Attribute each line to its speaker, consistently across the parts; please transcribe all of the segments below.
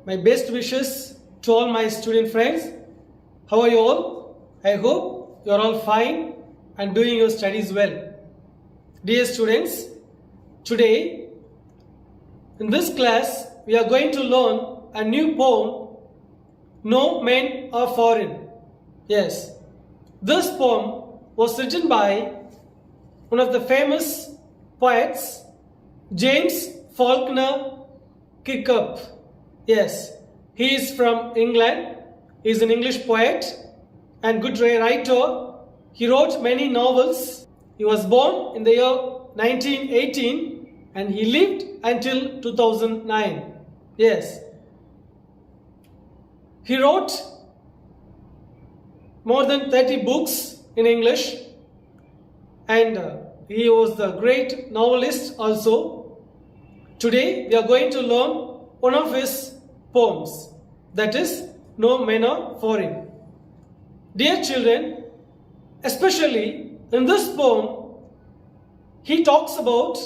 Speaker 1: My best wishes to all my student friends. How are you all? I hope you are all fine and doing your studies well. Dear students, today in this class we are going to learn a new poem, No Men Are Foreign. Yes, this poem was written by one of the famous poets, James Faulkner Kirkup. Yes, he is from England. He is an English poet and good writer. He wrote many novels. He was born in the year 1918 and he lived until 2009. Yes, he wrote more than 30 books in English, and he was the great novelist also. Today we are going to learn one of his poems, that is No Men Are Foreign. Dear children, especially in this poem, he talks about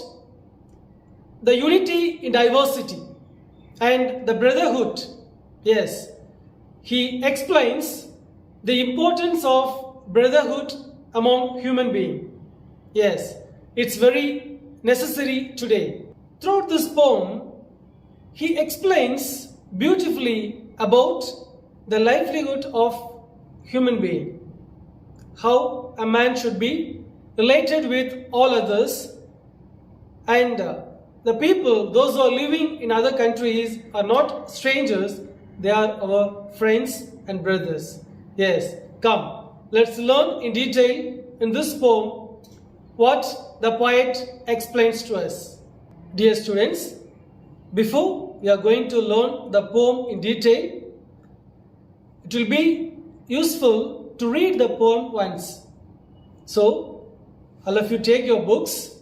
Speaker 1: the unity in diversity and the brotherhood. Yes, he explains the importance of brotherhood among human beings. Yes, it's very necessary today. Throughout this poem, he explains beautifully about the livelihood of human being, how a man should be related with all others, and the people, those who are living in other countries, are not strangers, they are our friends and brothers. Yes, come, let's learn in detail in this poem what the poet explains to us. Dear students, before we are going to learn the poem in detail, it will be useful to read the poem once. So, all of you take your books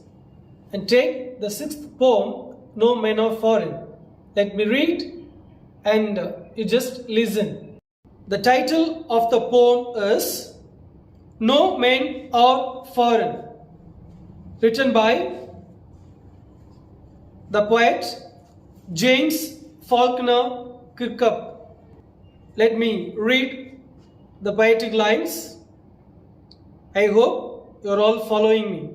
Speaker 1: and take the sixth poem, No Men Are Foreign. Let me read and you just listen. The title of the poem is No Men Are Foreign, written by the poet James Faulkner Kirkup. Let me read the poetic lines. I hope you are all following me.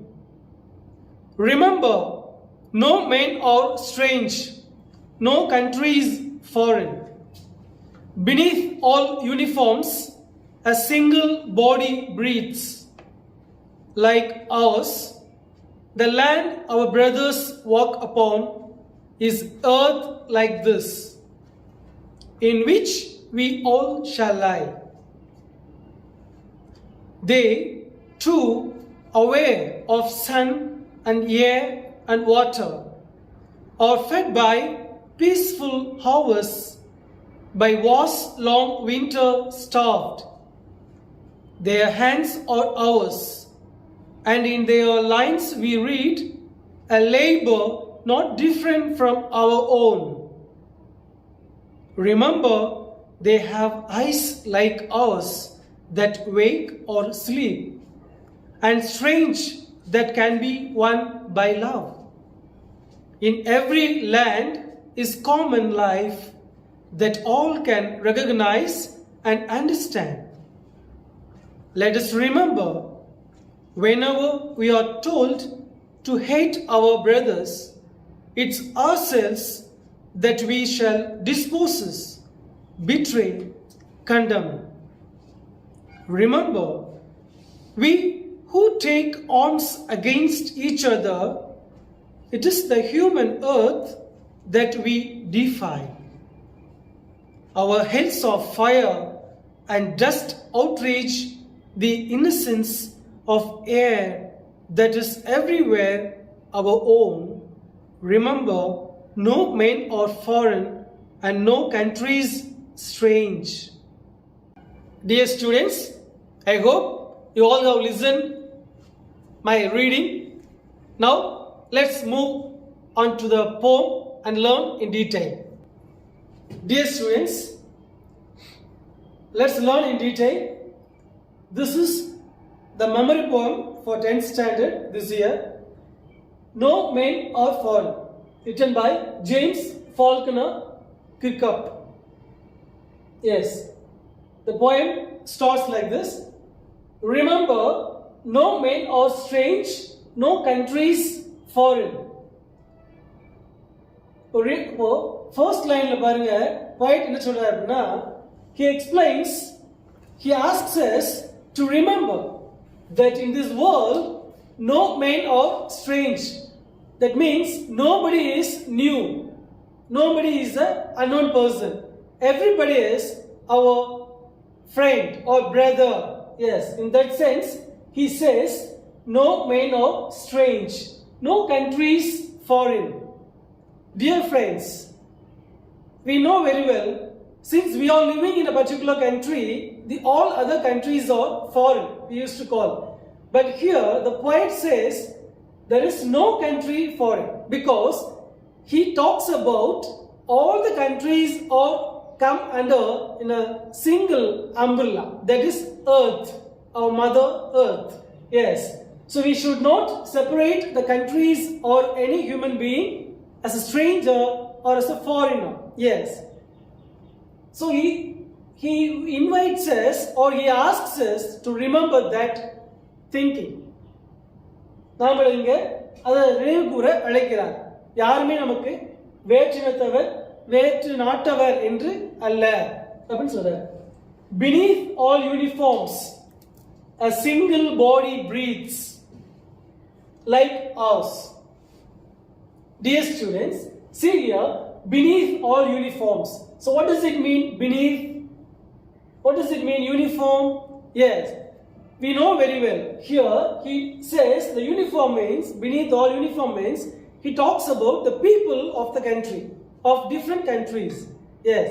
Speaker 1: Remember, no men are strange, no country is foreign. Beneath all uniforms, a single body breathes. Like ours, the land our brothers walk upon is earth like this, in which we all shall lie. They, too, aware of sun and air and water, are fed by peaceful hours, by wars long winter starved. Their hands are ours, and in their lines we read a labor not different from our own. Remember, they have eyes like ours that wake or sleep, and strange that can be won by love. In every land is common life that all can recognize and understand. Let us remember, whenever we are told to hate our brothers, it's ourselves that we shall dispose, betray, condemn. Remember, we who take arms against each other, it is the human earth that we defy. Our heads of fire and dust outrage the innocence of air that is everywhere our own. Remember, no men are foreign and no countries strange. Dear students, I hope you all have listened my reading. Now let's move on to the poem and learn in detail. Dear students, let's learn in detail. This is the memory poem for 10th standard this year. No Men Are Foreign, written by James Faulkner Kirkup. Yes. The poem starts like this. Remember, no men are strange, no countries foreign. இப்போ first லைன்ல பாருங்க poet என்ன சொல்றாரு அப்படின்னா, he explains, he asks us to remember that in this world no men are strange. That means nobody is new, nobody is an unknown person. Everybody is our friend or brother. Yes, in that sense he says no men are strange, no countries foreign. Dear friends, we know very well, since we are living in a particular country, all other countries are foreign, we used to call. But here the poet says there is no country foreign, because he talks about all the countries are come under in a single umbrella, that is earth, our mother earth. Yes, so we should not separate the countries or any human being as a stranger or as a foreigner. Yes, so he invites us, or he asks us to remember that thinking. நாம் இங்க அதை நினைவு கூற அழைக்கிறார். யாருமே நமக்கு வேற்றினத்தவர் வேற்று நாட்டவர் என்று அல்ல அப்படின்னு சொல்றார். Beneath all uniforms a single body breathes like ours. Dear students, see here, beneath all uniforms. So what does it mean, beneath? What does it mean, uniform? Yes, we know very well. Here he says the uniform means, beneath all uniform means, he talks about the people of the country, of different countries. Yes,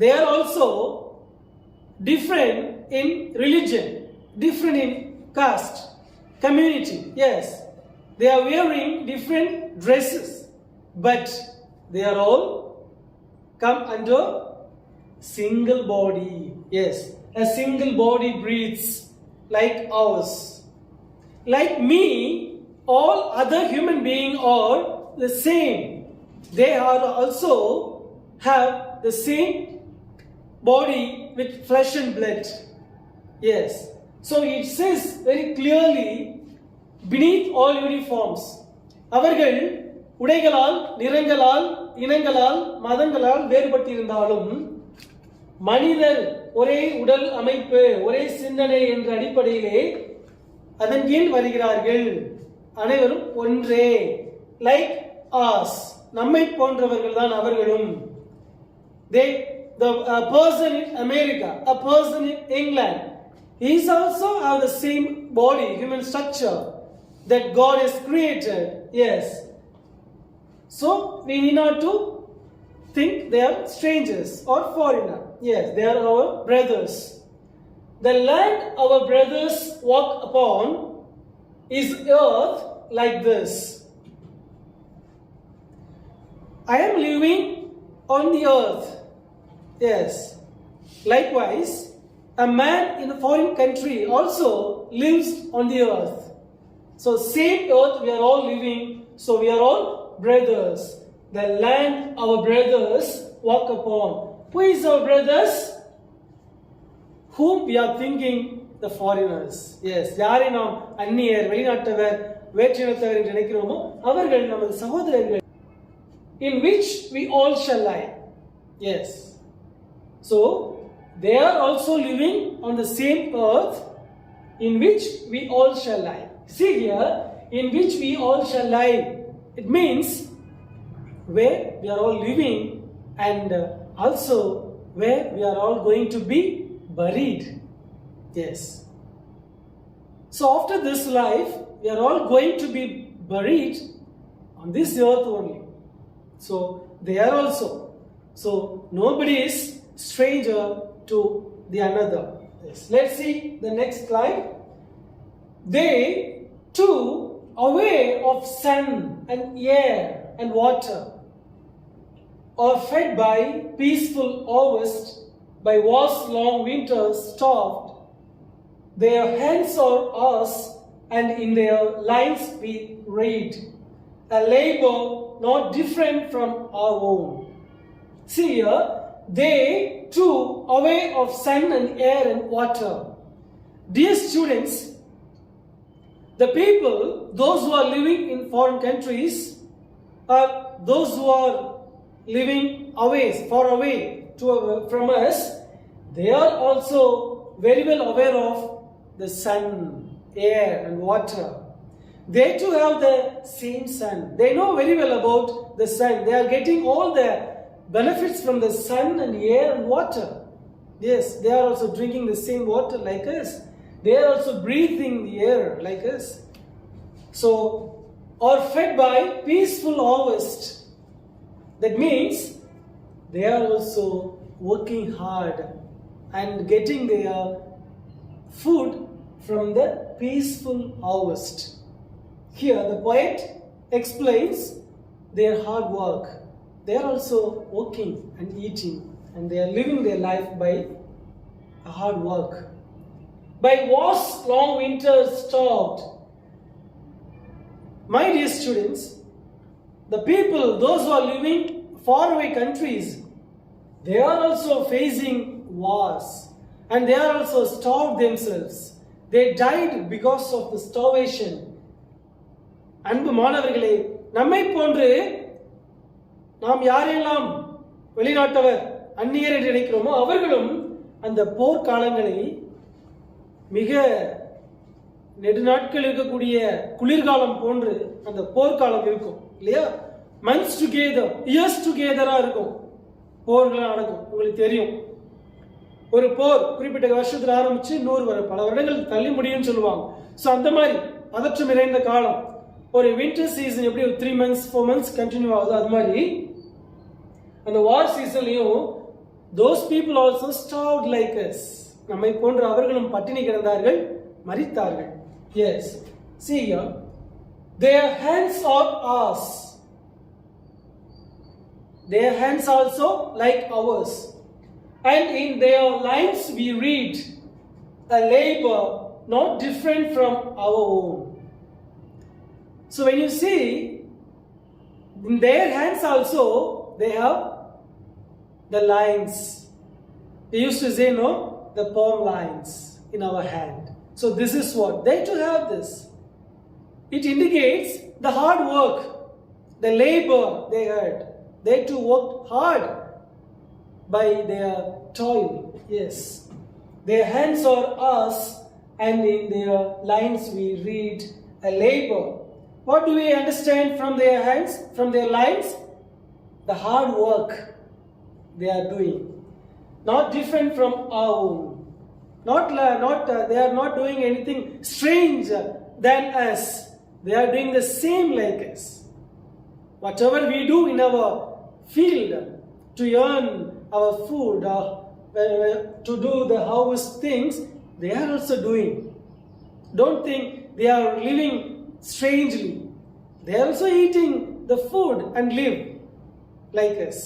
Speaker 1: they are also different in religion, different in caste, community. Yes, they are wearing different dresses, but they are all come under single body. Yes, a single body breathes like ours. Like me, all other human beings are the same. They are also have the same body with flesh and blood. Yes, so it says very clearly, beneath all uniforms. அவர்கள் உடைகளால், நிறங்களால், இனங்களால், மதங்களால் வேறுபட்டிருந்தாலும் மனிதர் ஒரே உடல் அமைப்பு, ஒரே சிந்தனை என்ற அடிப்படையிலே அதன் கீழ் வருகிறார்கள். அனைவரும் ஒன்றே. Like us, நம்மை போன்றவர்கள் தான் அவர்களும். The person in America, a person in England, he is also have the same body, human structure that God has created. Yes, so we need not to think they are strangers or foreigner. Yes, they are our brothers. The land our brothers walk upon is earth like this. I am living on the earth. Yes, likewise a man in a foreign country also lives on the earth. So same earth we are all living, so we are all brothers. The land our brothers walk upon. Who is our brothers? Whom we are thinking, the foreigners. Yes, யாரை நாம் அந்நியர், வெளிநாட்டவர், வேற்றினத்தவர் என்று நினைக்கிறோமோ அவர்கள் நமது சகோதரர்கள். In which we all shall lie. Yes, so they are also living on the same earth in which we all shall lie. See here, in which we all shall lie. It means where we are all living, and also where we are all going to be buried. Yes, so after this life we are all going to be buried on this earth only. So they are also, so nobody is stranger to the another. Yes, let's see the next slide. They too aware of sun and air and water are fed by peaceful harvest, by vast long winters starved. Their hands are ours, and in their lines we read a labor not different from our own. See here, they too away of sun and air and water. Dear students, the people, those who are living in foreign countries, or those who are living away, far away from us, they are also very well aware of the sun, air and water. They too have the same sun. They know very well about the sun. They are getting all the benefits from the sun and air and water. Yes, they are also drinking the same water like us. They are also breathing the air like us. So, are fed by peaceful harvest. That means they are also working hard and getting their food from the peaceful harvest. Here the poet explains their hard work. They are also working and eating, and they are living their life by hard work. By wars, long winters stopped. My dear students, the people, those who are living faraway countries, they are also facing wars, and they are also starved themselves. They died because of the starvation. அன்பு மாணவர்களே, நம்மை போன்று நாம் யாரெல்லாம் வெளிநாட்டவர், அந்நியர் என்று நினைக்கிறோமோ அவர்களும் அந்த போர்க்காலங்களை மிக நெடுநாட்கள் இருக்கக்கூடிய குளிர்காலம் போன்று அந்த போர்க்காலம் இருக்கும் இல்லையா? மந்த்ஸ் டுகெதர், இயர்ஸ் டுகெதரா இருக்கும். போர்கள் நடக்கும். உங்களுக்கு தெரியும், ஒரு போர் குறிப்பிட்ட வருஷத்துல ஆரம்பிச்சு 100 வரை பல வருடங்கள் தள்ளி முடியும்னு சொல்லுவாங்க. ஸோ அந்த மாதிரி பதற்றம் நிறைந்த காலம். ஒரு வின்டர் சீசன் எப்படி ஒரு 3 months 4 months கண்டினியூ ஆகுது, அது மாதிரி அந்த வார் சீசன்லையும் those people also starved like us. நம்மை போன்ற அவர்களும் பட்டினி கிடந்தார்கள், மரித்தார்கள். Yes, see here, their hands are ours. Their hands also like ours, and in their lines we read a labor not different from our own. So when you see in their hands also they have the lines. They used to say no, the palm lines in our hand. So this is what they too have this. It indicates the hard work, the labor they had. They too worked hard by their toil. Yes, their hands are us, and in their lines we read a labor. What do we understand from their hands, from their lines? The hard work they are doing, not different from our own. They are not doing anything strange than us. They are doing the same like us. Whatever we do in our field to earn our food or to do the house things, they are also doing. Don't think they are living strangely. They are also eating the food and live like us.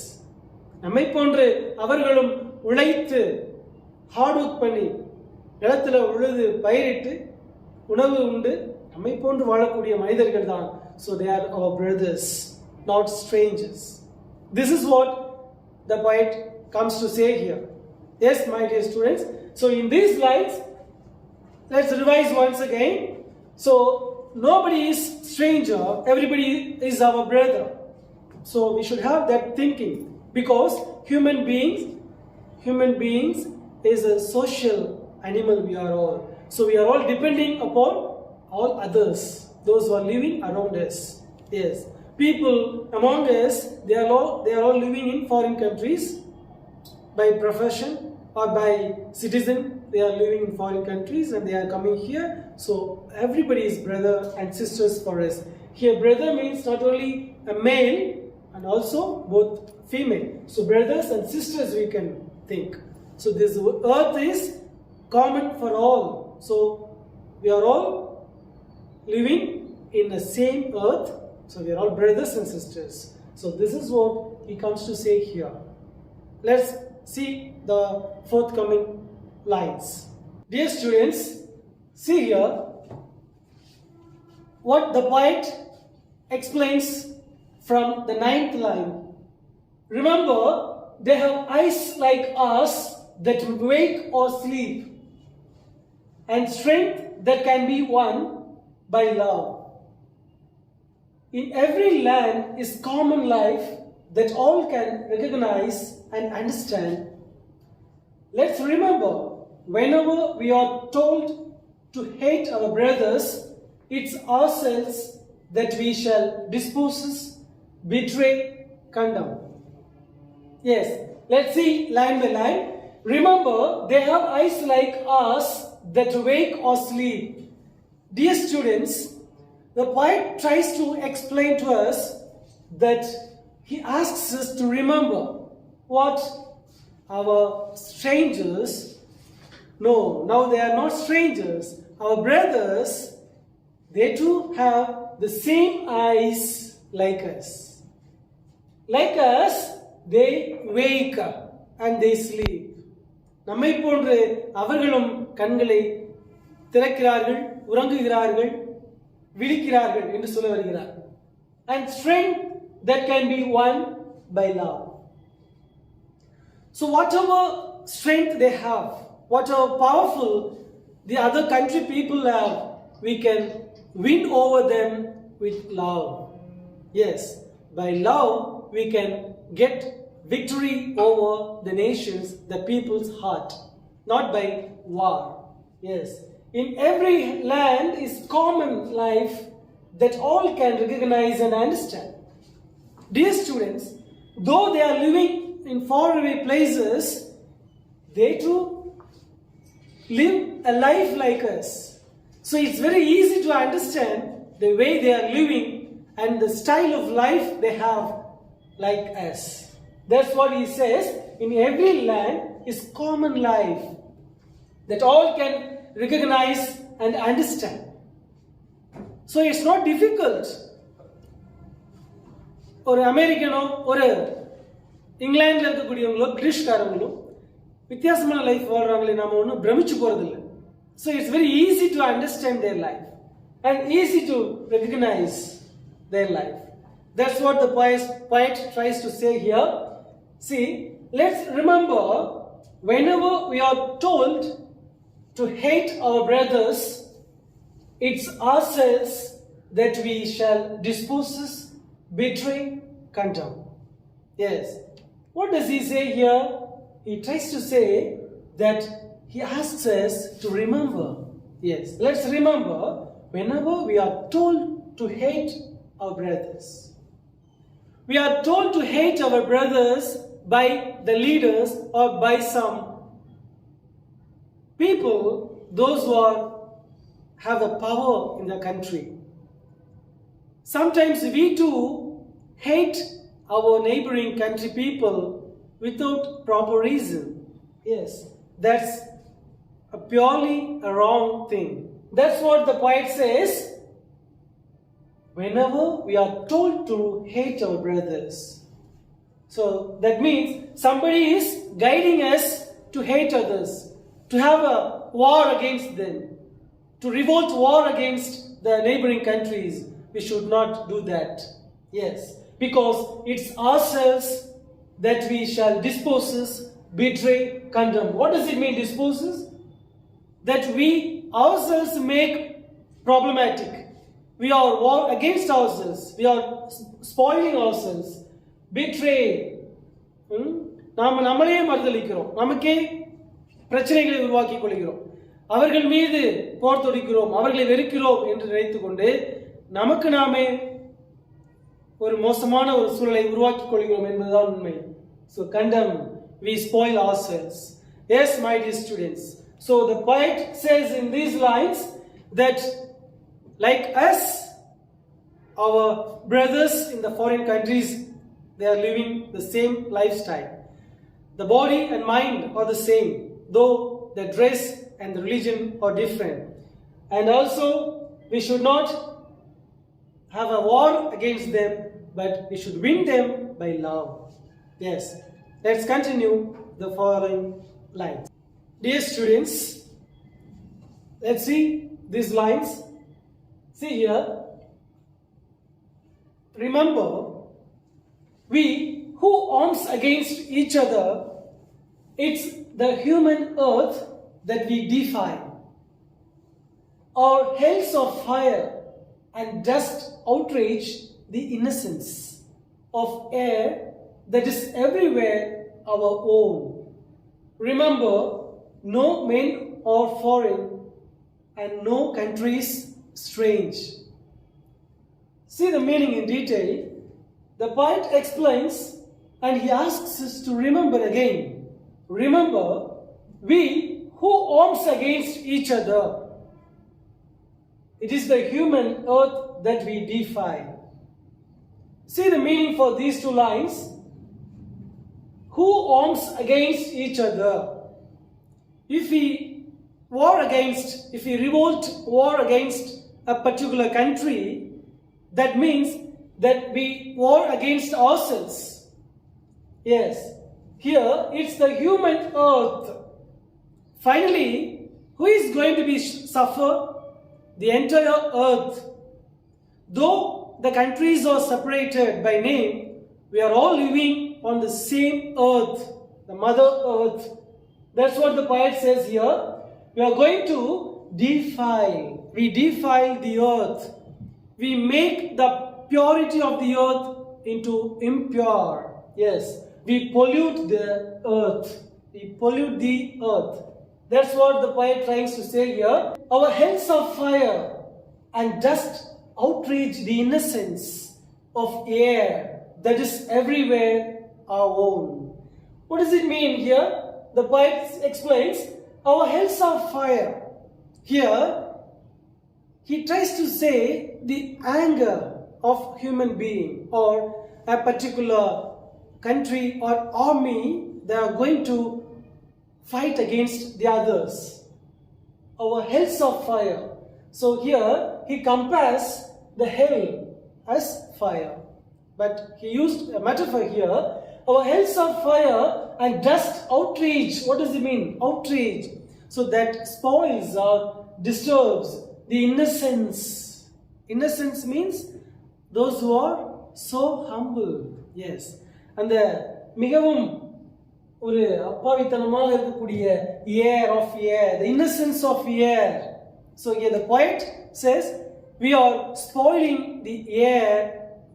Speaker 1: நம்மை போன்று அவர்களும் உழைத்து hard work பண்ணி நிலத்தில் உழுது பயிரிட்டு உணவு உண்டு நம்மை போன்று வாழக்கூடிய மனிதர்கள் தான். So they are our brothers, not strangers. This is what the poet comes to say here. Yes, my dear students. So in these lines, let's revise once again. So nobody is stranger, everybody is our brother. So we should have that thinking, because human beings is a social animal we are all. So we are all depending upon all others, those who are living around us. Yes, people among us, they are all living in foreign countries by profession or by citizen. They are living in foreign countries and they are coming here. So everybody is brother and sisters for us. Here brother means not only a male and also both female. So brothers and sisters we can think. So this earth is common for all. So we are all living in the same earth. So we are all brothers and sisters. So this is what he comes to say here. Let's see the forthcoming lines. Dear students, see here what the poet explains from the 9th line. Remember, they have eyes like us, that wake or sleep, and strength that can be won by love. In every land is common life that all can recognize and understand. Let's remember, whenever we are told to hate our brothers, it's ourselves that we shall dispose, betray, condemn. Yes, let's see line by line. Remember, they have eyes like us that wake or sleep. Dear students, the poet tries to explain to us that he asks us to remember what our strangers, no, now they are not strangers, our brothers, they too have the same eyes like us. Like us, they wake up and they sleep. நம்மை போன்று அவர்களும் கண்களை திறக்கிறார்கள், உறங்குகிறார்கள், விழிக்கிறார்கள் என்று சொல்ல வருகிறார். And strength that can be won by love. So whatever strength they have, whatever powerful the other country people have, we can win over them with love. Yes, by love we can get victory over the nations, the people's heart, not by war. Yes, in every land is common life that all can recognize and understand. Dear students, though they are living in faraway places, they too live a life like us. So it's very easy to understand the way they are living and the style of life they have like us. That's what he says, in every land is common life that all can recognize and understand. So it's not difficult. ஒரு அமெரிக்கனோ ஒரு இங்கிலாண்டில் இருக்கக்கூடியவங்களோ பிரிட்டிஷ்காரங்களோ வித்தியாசமான life வாழ்றாங்களே நாம ஒன்றும் பிரமிச்சு போறதில்லை. So it's very easy to understand their life and easy to recognize their life. That's what the poet tries to say here. See, let's remember, whenever we are told to hate our brothers, it's ourselves that we shall dispose, betray, condemn. Yes. What does he say here? He tries to say that he asks us to remember. Yes, let's remember, whenever we are told to hate our brothers. We are told to hate our brothers by the leaders or by some people, those who have a power in the country. Sometimes we too hate our neighboring country people without proper reason. Yes, that's a purely a wrong thing. That's what the poet says. Whenever we are told to hate our brothers. So that means somebody is guiding us to hate others, to have a war against them, to revolt war against the neighboring countries. We should not do that. Yes, because it's ourselves that we shall dispose, betray, condemn. What does it mean, disposes? That we ourselves make problematic. We are war against ourselves. We are spoiling ourselves. Betray. நாம் நம்மளையே மறுதலிக்கிறோம், நமக்கே பிரச்சனைகளை உருவாக்கி கொள்கிறோம், அவர்கள் மீது போர் தொடுக்கிறோம், அவர்களை வெறுக்கிறோம் என்று நினைத்துக்கொண்டு நமக்கு நாமே ஒரு மோசமான ஒரு சூழலை உருவாக்கி கொள்கிறோம் என்பதுதான் உண்மை. So condemn, we spoil ourselves. Yes, my dear students. So the poet says in these lines that like us, our brothers in the foreign countries, they are living the same lifestyle. The body and mind are the same, though the dress and the religion are different. And also, we should not have a war against them, but we should win them by love. Yes, let's continue the following lines. Dear students, let's see these lines. See here. Remember, we who arms against each other, it's the human earth that we defy. Our hells of fire and dust outrage the innocence of air that is everywhere our own. Remember, no men are foreign and no countries strange. See the meaning in detail. The poet explains and he asks us to remember again. Remember, we who arms against each other. It is the human earth that we defy. See the meaning for these two lines. Who arms against each other? If we revolt war against a particular country, that means that we war against ourselves. Yes, here it's the human earth. Finally, who is going to be suffer? The entire earth. Though the countries are separated by name, we are all living on the same earth, the mother earth. That's what the poet says here. We are going to defile. We defile the earth. We make the purity of the earth into impure. Yes, we pollute the earth. We pollute the earth. That's what the poet tries to say here. Our hells of fire and dust outrage the innocence of air that is everywhere our own. What does it mean here? The poet explains, our hells of fire. Here, he tries to say the anger of human being or a particular country or army, they are going to fight against the others. Our hells of fire. So here he compares the hell as fire. But he used a metaphor here. Our hells of fire and dust outrage. What does it mean? Outrage. So that spoils or disturbs the innocence. Innocence means those who are so humble. Yes. And the மிகவும் ஒரு அப்பாவித்தனமாக இருக்கக்கூடிய air of air, the innocence of air. So here the poet says, we are spoiling the air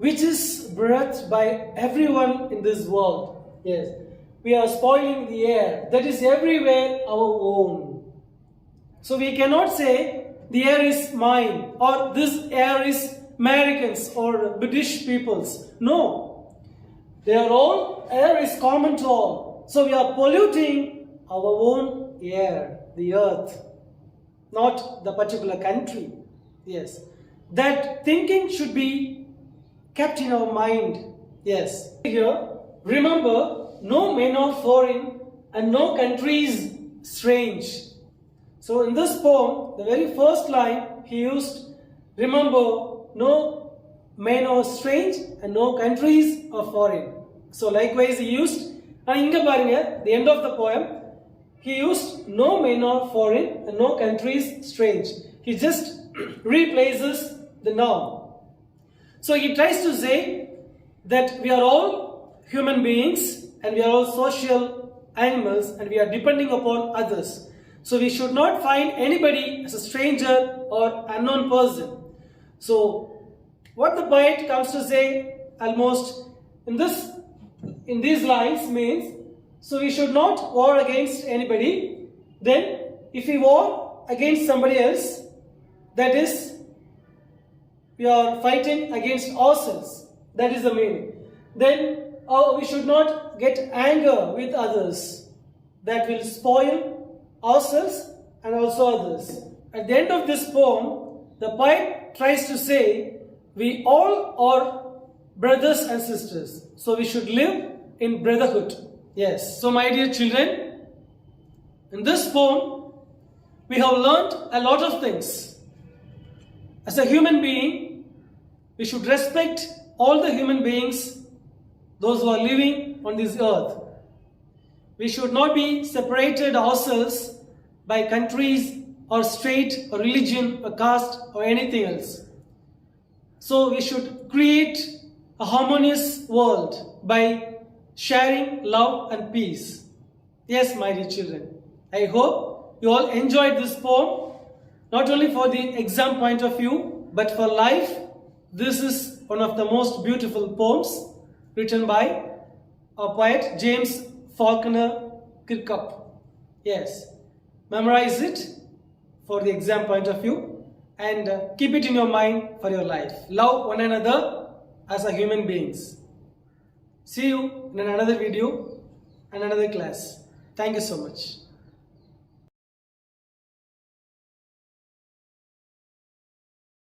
Speaker 1: which is breathed by everyone in this world. Yes, we are spoiling the air that is everywhere our own. So we cannot say the air is mine or this air is Americans or British people's. No, they are all, air is common to all. So we are polluting our own air, the earth, not the particular country. Yes, that thinking should be kept in our mind. Yes, here remember, no men are foreign and no country is strange. So in this poem, the very first line he used, remember, no men are strange and no countries are foreign. So likewise he used, and inga parunga, the end of the poem, he used no men are foreign and no countries strange. He just replaces the noun. So he tries to say that we are all human beings and we are all social animals and we are depending upon others. So we should not find anybody as a stranger or unknown person. So what the poet comes to say almost in these lines means, so we should not war against anybody. Then if we war against somebody else, that is, we are fighting against ourselves. That is the meaning. Then we should not get anger with others. That will spoil ourselves and also others. At the end of this poem, the poet tries to say, we all are brothers and sisters. So we should live in brotherhood. Yes. So my dear children, in this poem, we have learned a lot of things. As a human being, we should respect all the human beings, those who are living on this earth. We should not be separated ourselves by countries or state or religion or caste or anything else. So we should create a harmonious world by sharing love and peace. Yes, my dear children, I hope you all enjoyed this poem, not only for the exam point of view, but for life. This is one of the most beautiful poems written by a poet, James Faulkner Kirkup. Yes, memorize it for the exam point of view and keep it in your mind for your life. Love one another as a human beings. See you in another video and another class. Thank you so much.